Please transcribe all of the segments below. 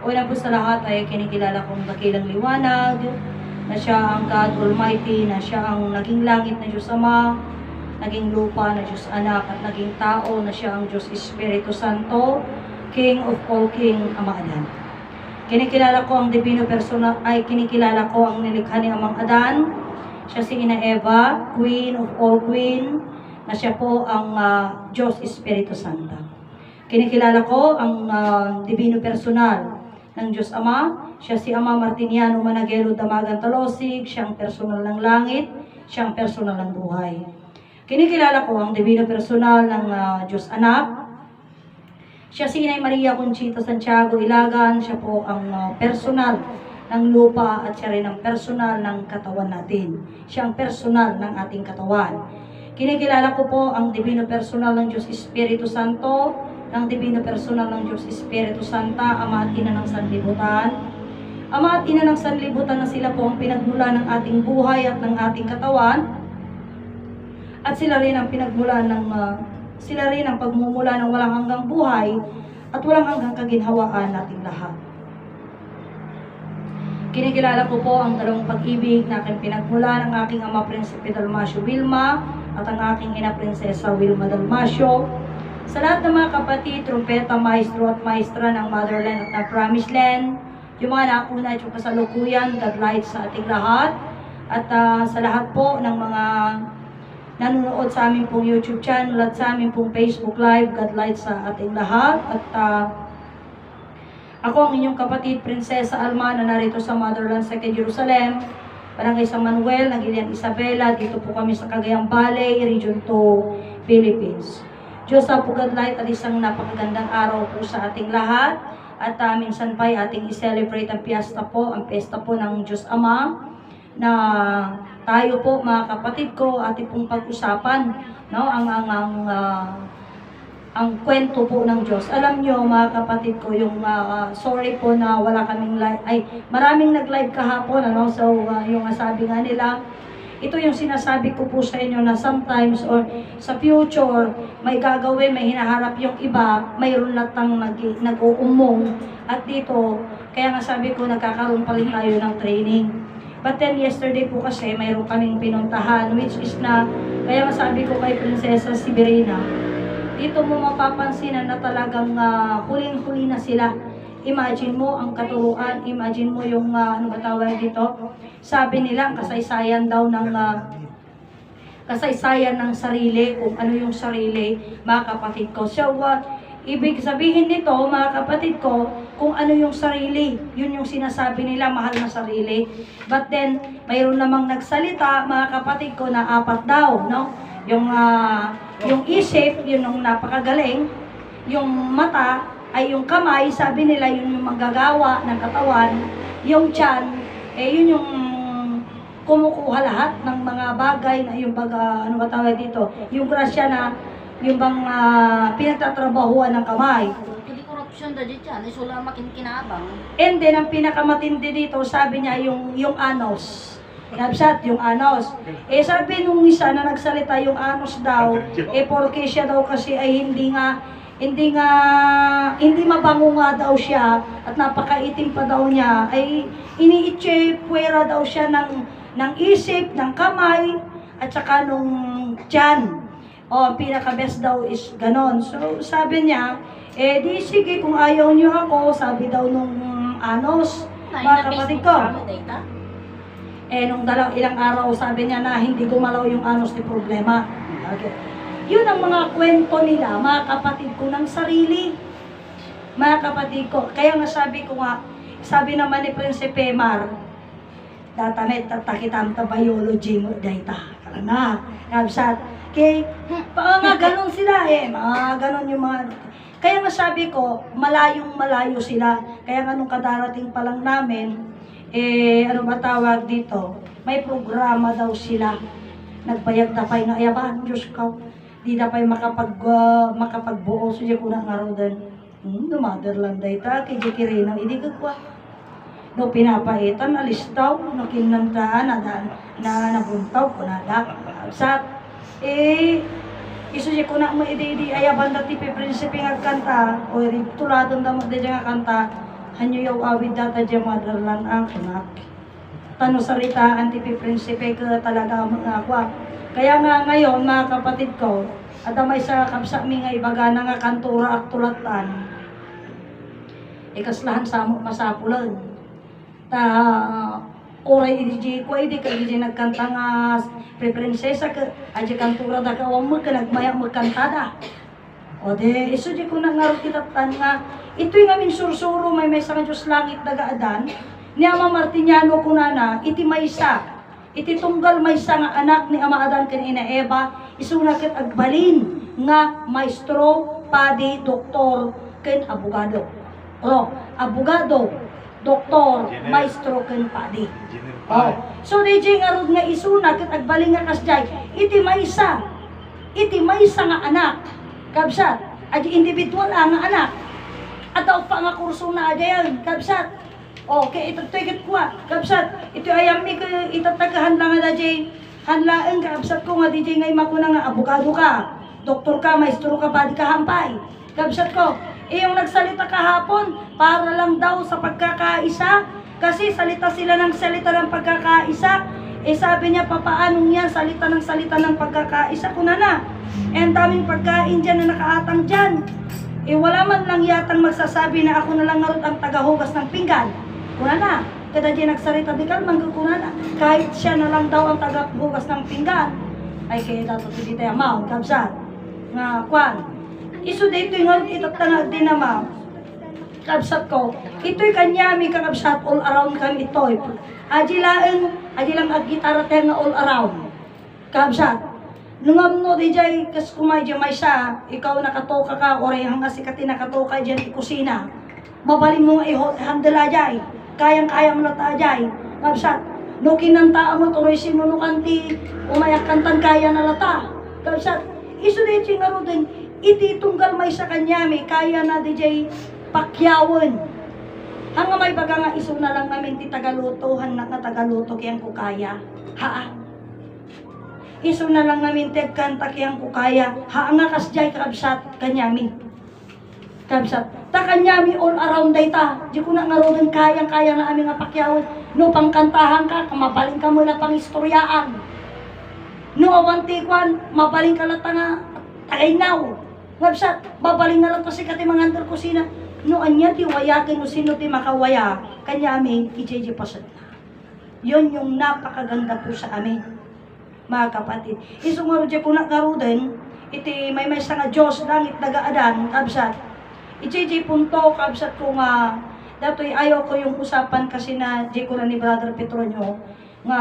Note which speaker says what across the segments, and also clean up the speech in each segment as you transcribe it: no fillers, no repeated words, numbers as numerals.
Speaker 1: Una po sa lahat ay kinikilala kong dakilang liwanag, na siya ang God Almighty, na siya ang naging langit na Diyos Ama, naging lupa na Diyos Anak, at naging tao na siya ang Diyos Espiritu Santo, King of all King, Ama Adan. Kinikilala ko ang divino persona, ay kinikilala ko ang nilikha ni Amang Adan. Siya si Ina Eva, Queen of all Queen, na siya po ang Diyos Espiritu Santo. Kinikilala ko ang divino personal ng Diyos Ama. Siya si Ama Martiniano Managelo Damagan Talosig, siyang personal ng langit, siyang personal ng buhay. Kinikilala ko ang divino personal ng Diyos Anak. Siya si Inay Maria Conchita Santiago Ilagan, siya po ang personal ng lupa at siya rin ang personal ng katawan natin. Siya ang personal ng ating katawan. Kinikilala ko po ang divino personal ng Diyos Espiritu Santo, ng divino personal ng Diyos Espiritu Santa, Ama at Ina ng Sanlibutan. Ama at Ina ng Sanlibutan na sila po ang pinagmula ng ating buhay at ng ating katawan. At sila rin ang pinagmula ng sila rin ang pagmumula ng walang hanggang buhay at walang hanggang kaginhawaan nating lahat. Kinikilala ko po ang dalawang pag-ibig na aking pinagmula ng aking ama Prinsipe Dalmasio Vilma at ang aking ina Prinsesa Wilma Dalmasio. Sa lahat ng mga kapatid, trumpeta, maestro at maestra ng Motherland at ng Promised Land, yung mga nauna at yung kasalukuyan, God light sa ating lahat. At sa lahat po ng mga nanonood sa aming pong YouTube channel at sa aming pong Facebook Live, God light sa ating lahat. At ako ang inyong kapatid, Prinsesa Alma, na narito sa Motherland sa Jerusalem, Barangay San Manuel, Nagilian Isabela. Dito po kami sa Cagayan Valley, Region 2, Philippines. Diyos sa God light at isang napakagandang araw po sa ating lahat. At minsan pa ating i-celebrate ang piyesta po, ang piyesta po ng Diyos Ama, na tayo po mga kapatid ko ating pong pag-usapan, no, ang kwento po ng Diyos. Alam nyo mga kapatid ko, yung sorry po na wala kaming live, ay maraming nag-live kahapon, ano, so yung sabi nga nila, ito yung sinasabi ko po sa inyo na sometimes or sa future, may gagawin, may hinaharap yung iba, mayroon latang nag-uumong. At dito, kaya nga sabi ko, nagkakaroon pa rin tayo ng training. But then yesterday po kasi, mayroon kaming pinuntahan, which is na, kaya nga sabi ko kay Prinsesa Sibirina, dito mo mapapansinan na talagang huling-huli na sila. Imagine mo ang katuruan, imagine mo yung, ano ba tawag dito? Sabi nila, kasaysayan daw ng, kasaysayan ng sarili, kung ano yung sarili, mga kapatid ko. So, ibig sabihin nito, mga kapatid ko, kung ano yung sarili, yun yung sinasabi nila, mahal na sarili. But then, mayroon namang nagsalita, mga kapatid ko, na 4 daw, no? Yung isip, yun yung napakagaling, yung mata, ay yung kamay, sabi nila yun yung manggagawa ng katawan, yung tiyan, yun yung kumukuha lahat ng mga bagay na yung ano ba tawag dito, yung grasya na yung bang pinagtatrabahuan ng kamay.
Speaker 2: Hindi korupsyon da dyan, isula makinkinabang.
Speaker 1: And then, ang pinakamatindi dito, sabi niya yung anos. Nabsat, yung anos. Sabi nung isa na nagsalita yung anos daw, porque siya daw kasi ay hindi mabango nga daw siya at napakaitim pa daw niya, ay iniitse puwera daw siya ng isip, ng kamay, at saka nung tiyan. Pinaka-best daw is ganon. So, sabi niya, di sige, kung ayaw niyo ako, sabi daw nung anos, mga kapatid ko. Nung ilang araw, sabi niya na hindi gumalaw yung anos ni problema. Okay. Yun ang mga kwento nila, mga kapatid ko, ng sarili. Mga kapatid ko. Kaya nga sabi ko nga, sabi naman ni Prinsipe Mar, datamit tatakitam ta biology mo, dahita. Karana, nabsat. Okay, mga ganon sila mga ganon yung mga. Kaya nga sabi ko, malayong-malayo sila. Kaya nga nung kadarating pa lang namin, ano ba tawag dito? May programa daw sila. Nagbayag na pa'y nga, ayaban, Diyos ko. Di na pa'y makapagbuo. So, ko na nga rin din. Motherland day ta, kay Jekirina, hindi ka kwa. No, pinapaitan, alis daw, no, kinantaan, na nabuntaw ko na da. Sat, iso siya ko na mo, ayaban dati, Prinsipe nga kanta, o tuladong damot din nga kanta, Hanyo yaw awid data dya madalan ang anak. Tano sarita, antipi-prinsipe ka talaga mga kwa. Kaya nga ngayon, mga kapatid ko, at may sa kapsa mi nga ibaga na nga kantura at tulatan, ikaslahan sa mo masapulan. Ta, oray idi ko, idi ka idi nagkanta nga pre-prinsesa ka, aja kantura da ka, wang magkanagmaya magkantada. O de, iso di ko nangarot kitatan nga, ito'y ngamin sursuro may sa Diyos langit nagaadan, ni Ama Martiniano kunana, iti maysa, iti tunggal maysa nga anak ni Ama Adan ken ina Eva, isuna ket agbalin nga maestro, padi, doktor ken abogado. O, abogado, doktor, maestro ken padi. Oh, so DJ nga rod nga isuna ket agbalin nga kasjay, iti maysa nga anak. Kabsat, adi individual nga anak. Ataw pa nga kurso na adayan, kabsat. Okay, ito ticket ko kabsat. Ito ayam mi ka itatagahan lang nga DJ. Hanlaan ka kabsat ko nga DJ ngay makuna nga abogado ka, doktor ka, maestro ka, padi ka hampay. Kabsat ko, yung nagsalita kahapon para lang daw sa pagkakaisa kasi salita sila ng salita ng pagkakaisa. Sabi niya papaanong yan salita ng pagkakaisa kuna na. And daming pagkain dyan na nakaatang dyan. Wala man lang yatang magsasabi na ako na lang narot ang tagahugas ng pinggan. Kuna na, kada di nagsalita di kalmang kuna na. Kahit siya na lang daw ang tagahugas ng pinggan, ay kaya dato di tayo maon, kabsat. Nga, kwan. Iso dito yung itatangag din na kabsat ko. Ito'y kanyami kakabsat all around kami ito'y. Aji lang ag-gitara tayo nga all around. Kabsat. Nungam no di jay kas kumay di may sa ikaw nakatoka ka oray hang asikati nakatoka diyan i kusina. Mabalin mo nga i-handle jay. Kayang-kaya mo na ta jay. Kabsat. No kinanta mo tuloy sinunukanti umayak kantan kaya na lata. Kabsat. Isu di nga din iti tunggal may sa kanya may kaya na di jay pakyawan. Hanga may baga nga iso na lang namin ti tagaluto han na tagaluto kayang ko kaya. Ha? Iso na lang namin kanta kayang ko kaya. Haa nga kasjay kabsat kanyami. Kabsat. Ta kanyami all around day ta. Di ko na nga rin kayang-kaya na aming apakyawan. No pangkantahan ka, mabaling ka muna pang istoryaan. No awanti kwan, mabaling ka lang nga tagay now. Kabsat, mabaling na lang kasi kati mga andar kusina. No anya ti wayakin no sino ti makawaya. Kanyami, ijay pasad na. Yun yung napakaganda po sa amin. Mga kapatid. Isungaro dyan ko nagkaroon, iti may sa nga Diyos, langit nagaadan, kabsat. Iti punto, kabsat ko nga, dato'y ayaw ko yung usapan kasi na, di ko na ni Brother Petronio, nga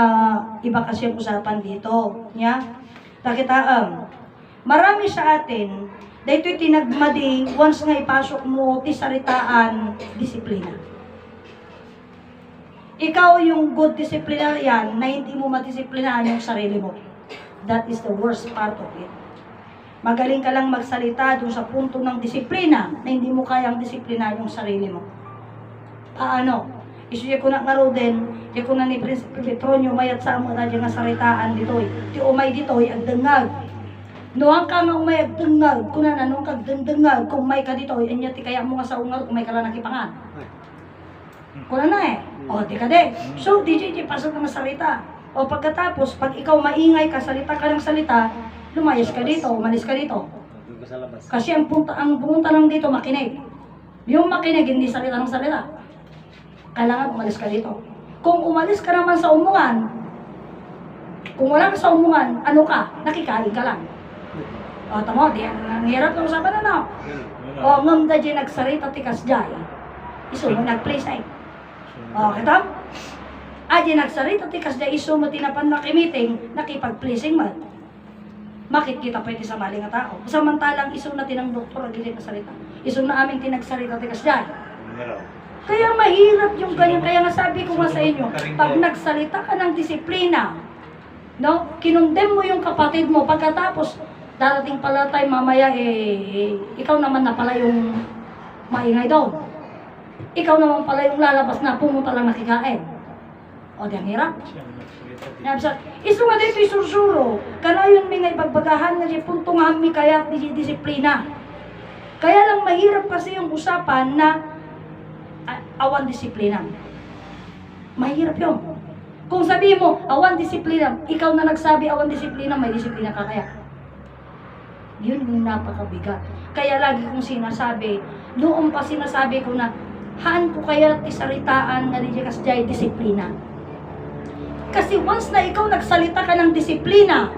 Speaker 1: iba kasi yung usapan dito. Nya? Takitaan. Marami sa atin, dato'y tinagmadi, once nga ipasok mo, tisaritaan, disiplina. Ikaw yung good disciplinarian na hindi mo madisiplinaan yung sarili mo. That is the worst part of it. Magaling ka lang magsalita dun sa punto ng disiplina na hindi mo kayang disiplina yung sarili mo. Paano? Isuya ko na ngaro din, di ko na ni Prinsipe Petronio mayat sa amo na dyan nga saritaan dito'y. Ti umay dito'y agdengag. Noang ka nga umay agdengag, kuna na nung kagdengag, kung may ka dito'y, anya ti kaya mo nga sa ungar kung may ka lang nakipangan. Kuna na eh. O, di ka de. So, DJ, pasok na salita. O, pagkatapos, pag ikaw maingay ka, salita ka ng salita, lumayas ka dito, umalis ka dito. Kasi ang pumunta lang dito, makinig. Yung makinig, hindi salita ng salita. Kailangan umalis ka dito. Kung umalis ka naman sa umungan, kung wala ka sa umungan, ano ka? Nakikain ka lang. O, tamo, di, ang hirap na usapan na no. O, ngamda dyan nagsarita tikas dyan. Iso mo nag-play side. O, kita? Adi nagsarita tikas da iso mo tinapan na meeting, nakipag-pleasing man. Makit kita pwede sa mali nga tao. Samantalang iso na tinang doktor, agili na salita. Iso na aming tinagsarita tikas dyan. Kaya mahirap yung ganyan. Kaya nga sabi ko nga sa inyo, pag nagsalita ka ng disiplina, no? Kinundem mo yung kapatid mo, pagkatapos, darating pala tayo mamaya, ikaw naman na pala yung maingay daw. Ikaw naman pala yung lalabas na pumunta lang nakikain. O, di ang hirap. Iso nga dito isursuro. Kana yun may nga ipagbagahan na di puntungan mi kaya di disiplina. Kaya lang mahirap kasi yung usapan na awan disiplina. Mahirap yun. Kung sabihin mo, awan disiplina, ikaw na nagsabi awan disiplina, may disiplina ka kaya? Yun yung napakabigat. Kaya lagi kong sinasabi, noon pa sinasabi ko na, haan ko kaya isaritaan nga di kasjay disiplina. Kasi once na ikaw nagsalita ka ng disiplina,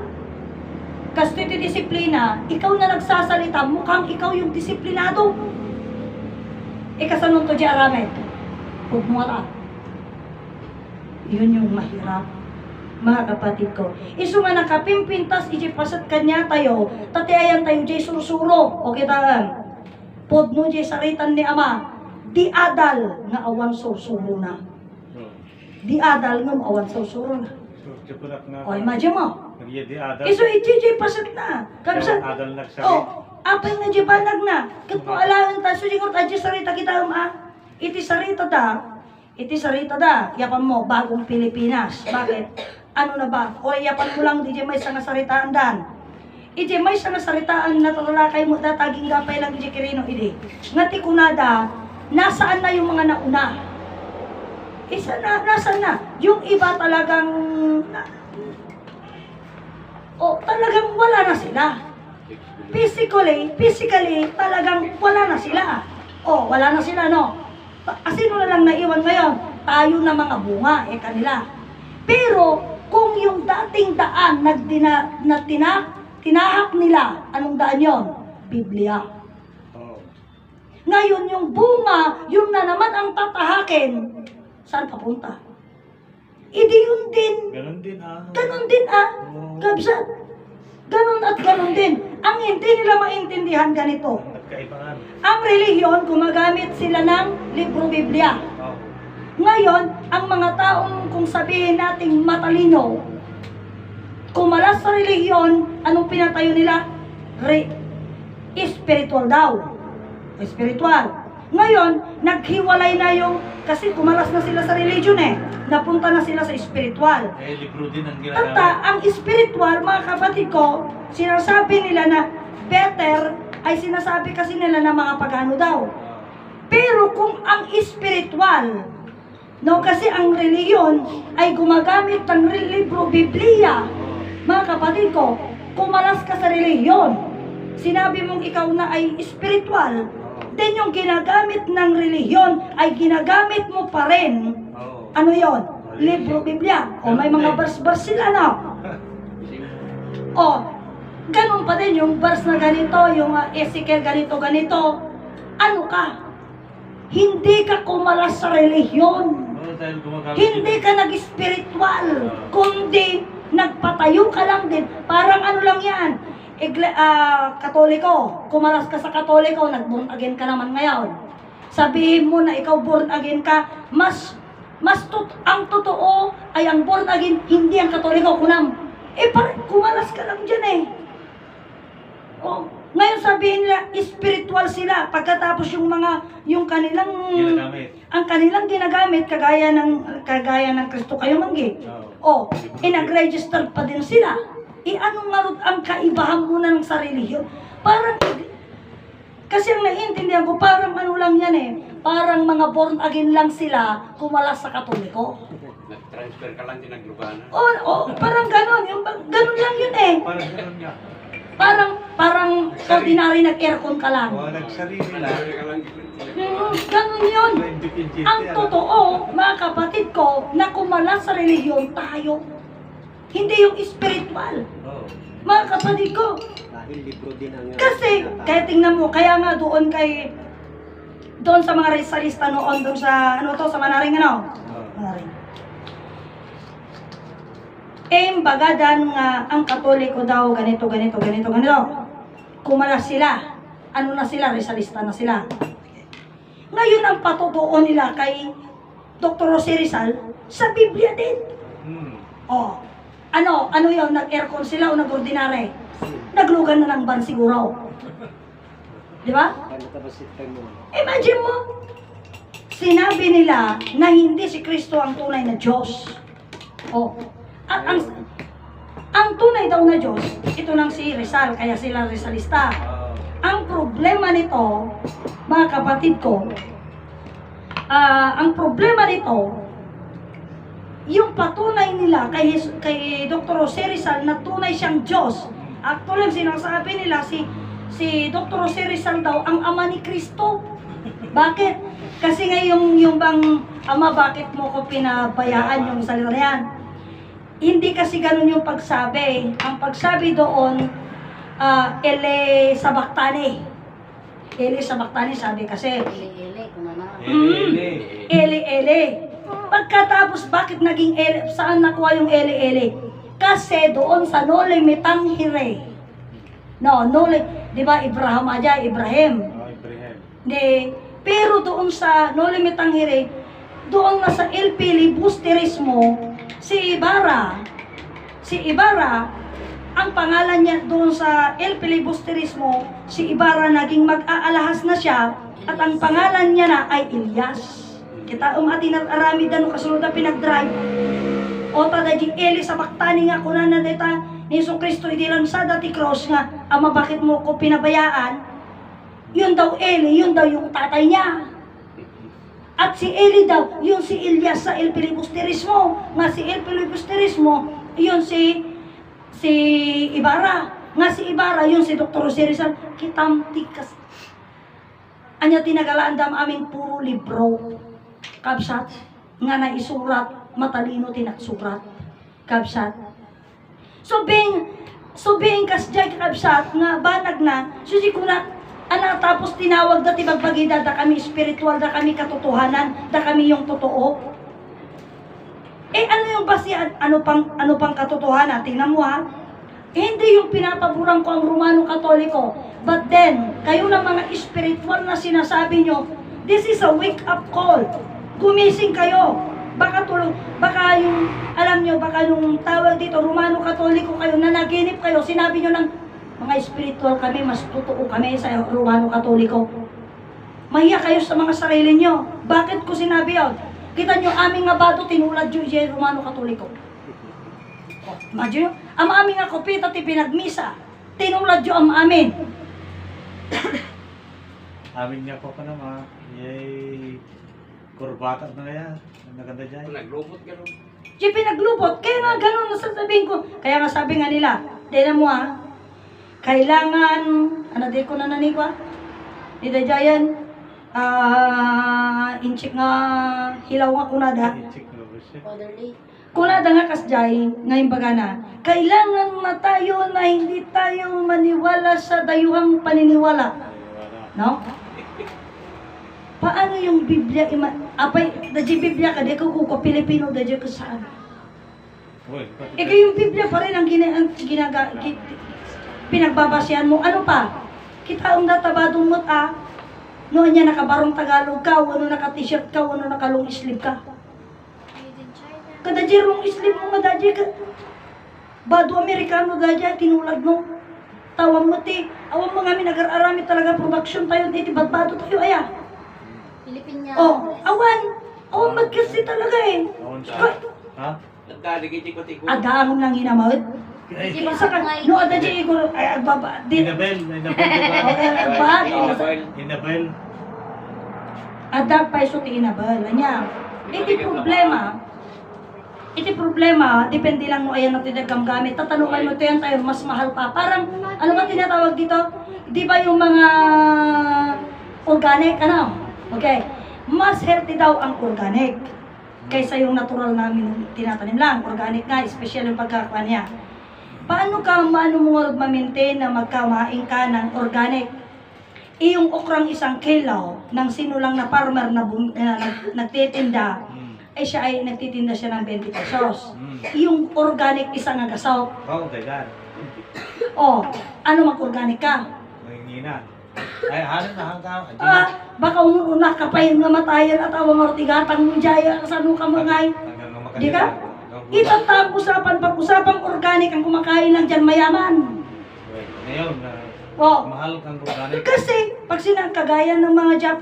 Speaker 1: kasi disiplina, ikaw na nagsasalita, mukhang ikaw yung disiplinado. Ikasanong to di aramet, huwag mo ara. Yun yung mahirap, mga kapatid ko. Isu nga nakapimpintas, ijipasat kanya tayo, tatiayan tayo, jay surusuro. O kita, podno jay saritan ni Ama, di adal nga awan sursuro na. Di adal nga awan sursuro na. O imagine mo. Isu ijay pasat na. Kapsa, apay nga jay banag na. Kat mo alahan ta, sujigot ajay sarita kita iti sarita da. Iti sarita da, yapan mo, bagong Pilipinas. Bakit? Ano na ba? O yapan mo lang, di may isang saritaan dan. Iti may isang saritaan na tatalakay mo, dataging gapay lang di kirino, idi. Ngati kunada, nasaan na yung mga nauna? Isa na, nasaan na? Yung iba talagang, talagang wala na sila. Physically, talagang wala na sila. Wala na sila, no? Sino na lang naiwan ngayon? Tayo na mga bunga, kanila. Pero, kung yung dating daan tinahak nila, anong daan yon? Biblia. Ngayon, yung bunga, yun na naman ang tatahakin. Saan papunta? Idi yun din.
Speaker 3: Ganon din
Speaker 1: Kabsat. Ganon at ganon din. Ang hindi nila maintindihan ganito. Ang relihiyon, gumagamit sila ng libro Biblia. Ngayon, ang mga taong kung sabihin nating matalino, kumalas sa relihiyon, anong pinatayo nila? Spiritual daw. Spiritual. Ngayon, naghiwalay na yung, kasi kumalas na sila sa religion napunta na sila sa spiritual.
Speaker 3: Libro din ang ginagawa.
Speaker 1: Ang spiritual, mga kapatid ko, sinasabi nila na better, ay sinasabi kasi nila na mga pagano daw. Pero kung ang spiritual, kasi ang reliyon ay gumagamit ng libro Biblia, mga kapatid ko, kumalas ka sa reliyon, sinabi mong ikaw na ay spiritual, then yung ginagamit ng reliyon ay ginagamit mo pa rin. Ano yon? Libro Biblia. May mga verse-verse sila na. Ganun pa din yung verse na ganito, yung Ezekiel ganito. Ano ka? Hindi ka kumalas sa relihiyon. Hindi ka nag-spiritual. Kundi nagpatayo ka lang din. Parang ano lang yan. Katoliko. Kumalas ka sa Katoliko, nag-born again ka naman ngayon. Sabihin mo na ikaw born again ka, ang totoo ay ang born again, hindi ang Katoliko kunam. Parang kumalas ka lang dyan Ngayon sabihin nila, spiritual sila. Pagkatapos yung kanilang ang kanilang ginagamit, kagaya ng Kristo kayo manggi. Nag-register pa din sila. Anong marot ang kaibahan mo na ng sarili yun? Parang, kasi ang naiintindihan ko, parang ano lang yan parang mga born again lang sila, kumalas sa Katoliko.
Speaker 4: Nag-transfer ka lang din ng luganan.
Speaker 1: Parang ganon. Ganon lang yun
Speaker 3: Parang ganon nga.
Speaker 1: Parang ordinary nag-aircon ka lang.
Speaker 3: Nagsarili lang.
Speaker 1: Ganun yun. Ang totoo, mga kapatid ko, na kumalas sa relihiyon tayo. Hindi yung spiritual. Mga kapatid ko. Kasi, kaya tingnan mo, kaya nga doon sa mga resalista noon, doon sa, sa Manaring, Manaring. Bagadan nga ang Katoliko daw, ganito. Kumalas sila. Ano na sila? Resalista na sila. Ngayon ang patutuon nila kay Dr. Jose Rizal sa Biblia din. Ano yun? Nag-aircon sila o nag-ordinary? Naglugan na ng ban siguro. Di ba? Imagine mo, sinabi nila na hindi si Kristo ang tunay na Diyos. At ang tunay daw na Diyos, ito nang si Rizal, kaya sila Rizalista. Ang problema nito, mga kapatid ko, Ang problema nito, yung patunay nila kay Dr. Jose Rizal na tunay siyang Diyos. Actually, sinasabi nila si Dr. Jose Rizal daw ang ama ni Kristo. Bakit? Kasi nga yung bang ama, bakit mo ko pinabayaan yung salita na yan? Hindi kasi ganun yung pagsabi. Ang pagsabi doon, ele sabaktani. Ele sabaktani sabi kasi.
Speaker 2: Ili-ili, kung ano.
Speaker 1: Ele. Pagkatapos, bakit naging ele? Saan nakuha yung ele? Kasi doon sa no limitang hire. No, di ba Ibrahim. Di, pero doon sa no limitang hire, doon na sa El Filibusterismo, si Ibarra, ang pangalan niya doon sa El Filibusterismo, si Ibarra naging mag-aalahas na siya, at ang pangalan niya na ay Elias. Kita atin arami dano kasunod na pinag-drive. O tada di Eli sa baktani nga kunan na deta ni Jesu Kristo idi lang sa dati cross nga, ama bakit mo ko pinabayaan? Yun daw Eli, yun daw yung tatay niya. At si Eli daw, yun si Elias sa El Filibusterismo. Nga si El Filibusterismo, yun si Ibarra. Nga si Ibarra, yun si Dr. Jose Rizal. Kitamtikas. Anya tinagalaan dam aming puro libro. Kabsat, nga naisurat, matalino tinagsurat. Kabsat. So being kasjay kabsat, nga banag na, susi ko na, tapos tinawag dati bagbagida, da kami spiritual, da kami katotohanan, da kami yung totoo. Ano yung basihan? Ano pang katotohanan? Tingnan mo ha. Hindi yung pinapaboran ko ang Romano Katoliko. But then, kayo na mga spiritual na sinasabi nyo, this is a wake-up call. Gumising kayo. Baka yung, alam nyo, baka yung tawag dito, Romano Katoliko kayo, nanaginip kayo, sinabi nyo ng mga spiritual kami, mas totoo kami sa Romano Katoliko. Mahiya kayo sa mga sarili nyo. Bakit ko sinabi yun? Kita nyo, aming nga bato, tinulad yung Romano Katoliko. Imagine nyo, ang aming nga kopita, pinagmisa, tinulad yung amin.
Speaker 3: Amin niya pa naman. Yay. Kurbata na kaya. Ang naganda dyan.
Speaker 4: Naglubot gano'n.
Speaker 1: Yung pinaglubot, kaya nga ganun nasasabihin ko. Kaya nga sabi nga nila, tignan mo ha, kailangan, di ko na nanikwa, dito dyan, inchik nga, hilaw nga kunada.
Speaker 2: Fatherly.
Speaker 1: Kunada nga kasjay, ngayon baga na, kailangan na tayo na hindi tayo maniwala sa dayuhang paniniwala. No? Paano yung Biblia, apay, dadya Biblia ka, di ko kuko, Pilipino, dadya ka saan? Ikaw yung Biblia pa rin ang pinagbabasyan mo. Ano pa? Kita ang databadong mo't noon niya nakabarong Tagalog ka, wano naka-t-shirt ka, wano naka-long sleeve ka. Kadadya long sleeve mo nga dadya ka. Bado Amerikano dadya, tinulad mo. Tawang mo ti, awang mga nag-arami talaga production tayo, di bado tayo, aya.
Speaker 2: Pilipin niya.
Speaker 1: Awan magkasi talaga eh.
Speaker 3: Ha?
Speaker 4: Nagkaligit-ikot-ikot.
Speaker 1: Agahon lang hinamawit.
Speaker 2: Di ba
Speaker 1: Saka,
Speaker 2: nga
Speaker 1: no, adadya igor, ay agbaba, di,
Speaker 3: Inabel. Inabel.
Speaker 1: adag pa iso ti inabal, anya. Iti problema, depende lang mo ayan natin naggamgamit. Tatanungan mo ito yan tayo, mas mahal pa. Parang, ano ba tinatawag dito? Di ba yung mga organic, Okay. Mas healthy daw ang organic kaysa yung natural namin tinatanim lang. Organic nga, especially yung pagkakakuha niya. Paano mo ma-maintain na magkamain ka ng organic? Yung okrang isang kilaw ng sino lang na farmer na nagtitinda, ay siya ay nagtitinda siya ng 20 pesos. Yung organic isang agasaw. Ano mag-organic ka?
Speaker 3: Nangingina. Ay, hanin na hanggang.
Speaker 1: Baka una ka pa yung namatayan at awang ortigatang mo dyan, saan ka mo ngay? Di ka? Itatang pag-usapang organic ang kumakain lang dyan mayaman.
Speaker 3: Ngayon, mahal kang organic.
Speaker 1: Kasi, pag kagaya ng mga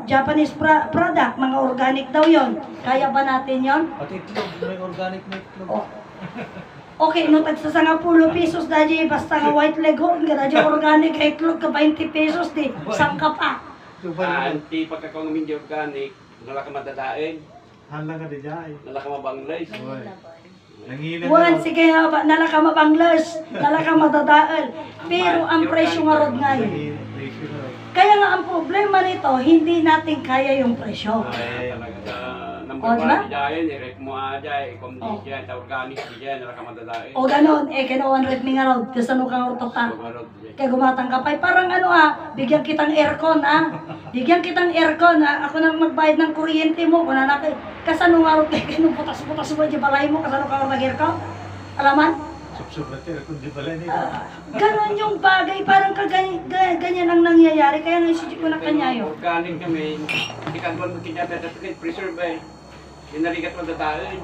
Speaker 1: Japanese product, mga organic daw yon. Kaya ba natin yon?
Speaker 3: Pati itlog, may organic na itlog.
Speaker 1: Okay, no, tagsa nga 10 pesos dadya, basta nga white leghorn, dadya organic, itlog ka 20 pesos, di, sang ka pa.
Speaker 4: Hindi pagkakong hindi organic, Nalaka madadain.
Speaker 3: Halang ka di dyan.
Speaker 4: Nalaka mabanglay.
Speaker 3: Oy. Nangilan
Speaker 1: Juan,
Speaker 3: na.
Speaker 1: sige nga ba, nalaka mabanglas, nalaka madadaal. Pero ang presyo nga rod ngayon.
Speaker 3: Presyo na.
Speaker 1: Kaya nga ang problema nito, hindi natin kaya yung presyo.
Speaker 4: Ay, talaga. Number
Speaker 1: O, diba?
Speaker 4: 1 di dyan. I-rep mo dyan. I-com di
Speaker 1: O.
Speaker 4: dyan. Organic di dyan. Nalaka madadain.
Speaker 1: O ganon, kinuwan rin mi nga rod, kasano kang ortota.
Speaker 4: Sumarot di.
Speaker 1: Kaya gumatang kapay, parang bigyan kitang aircon Bigyan kitang aircon Ako nang magbayad ng kuryente mo, kung nanakay. Kasano nga rod, kaya kinuputas-putas mo yung balay mo, kasano ka rod nag-aircon? Alaman?
Speaker 3: Subsub na tira kung di pala nito.
Speaker 1: Ganon yung bagay, parang ganyan ang nangyayari. Kaya nga isip ko na kanyayo.
Speaker 4: Organic kami. Hindi ka doon magkita. Preserve eh. Yung naligat madadain.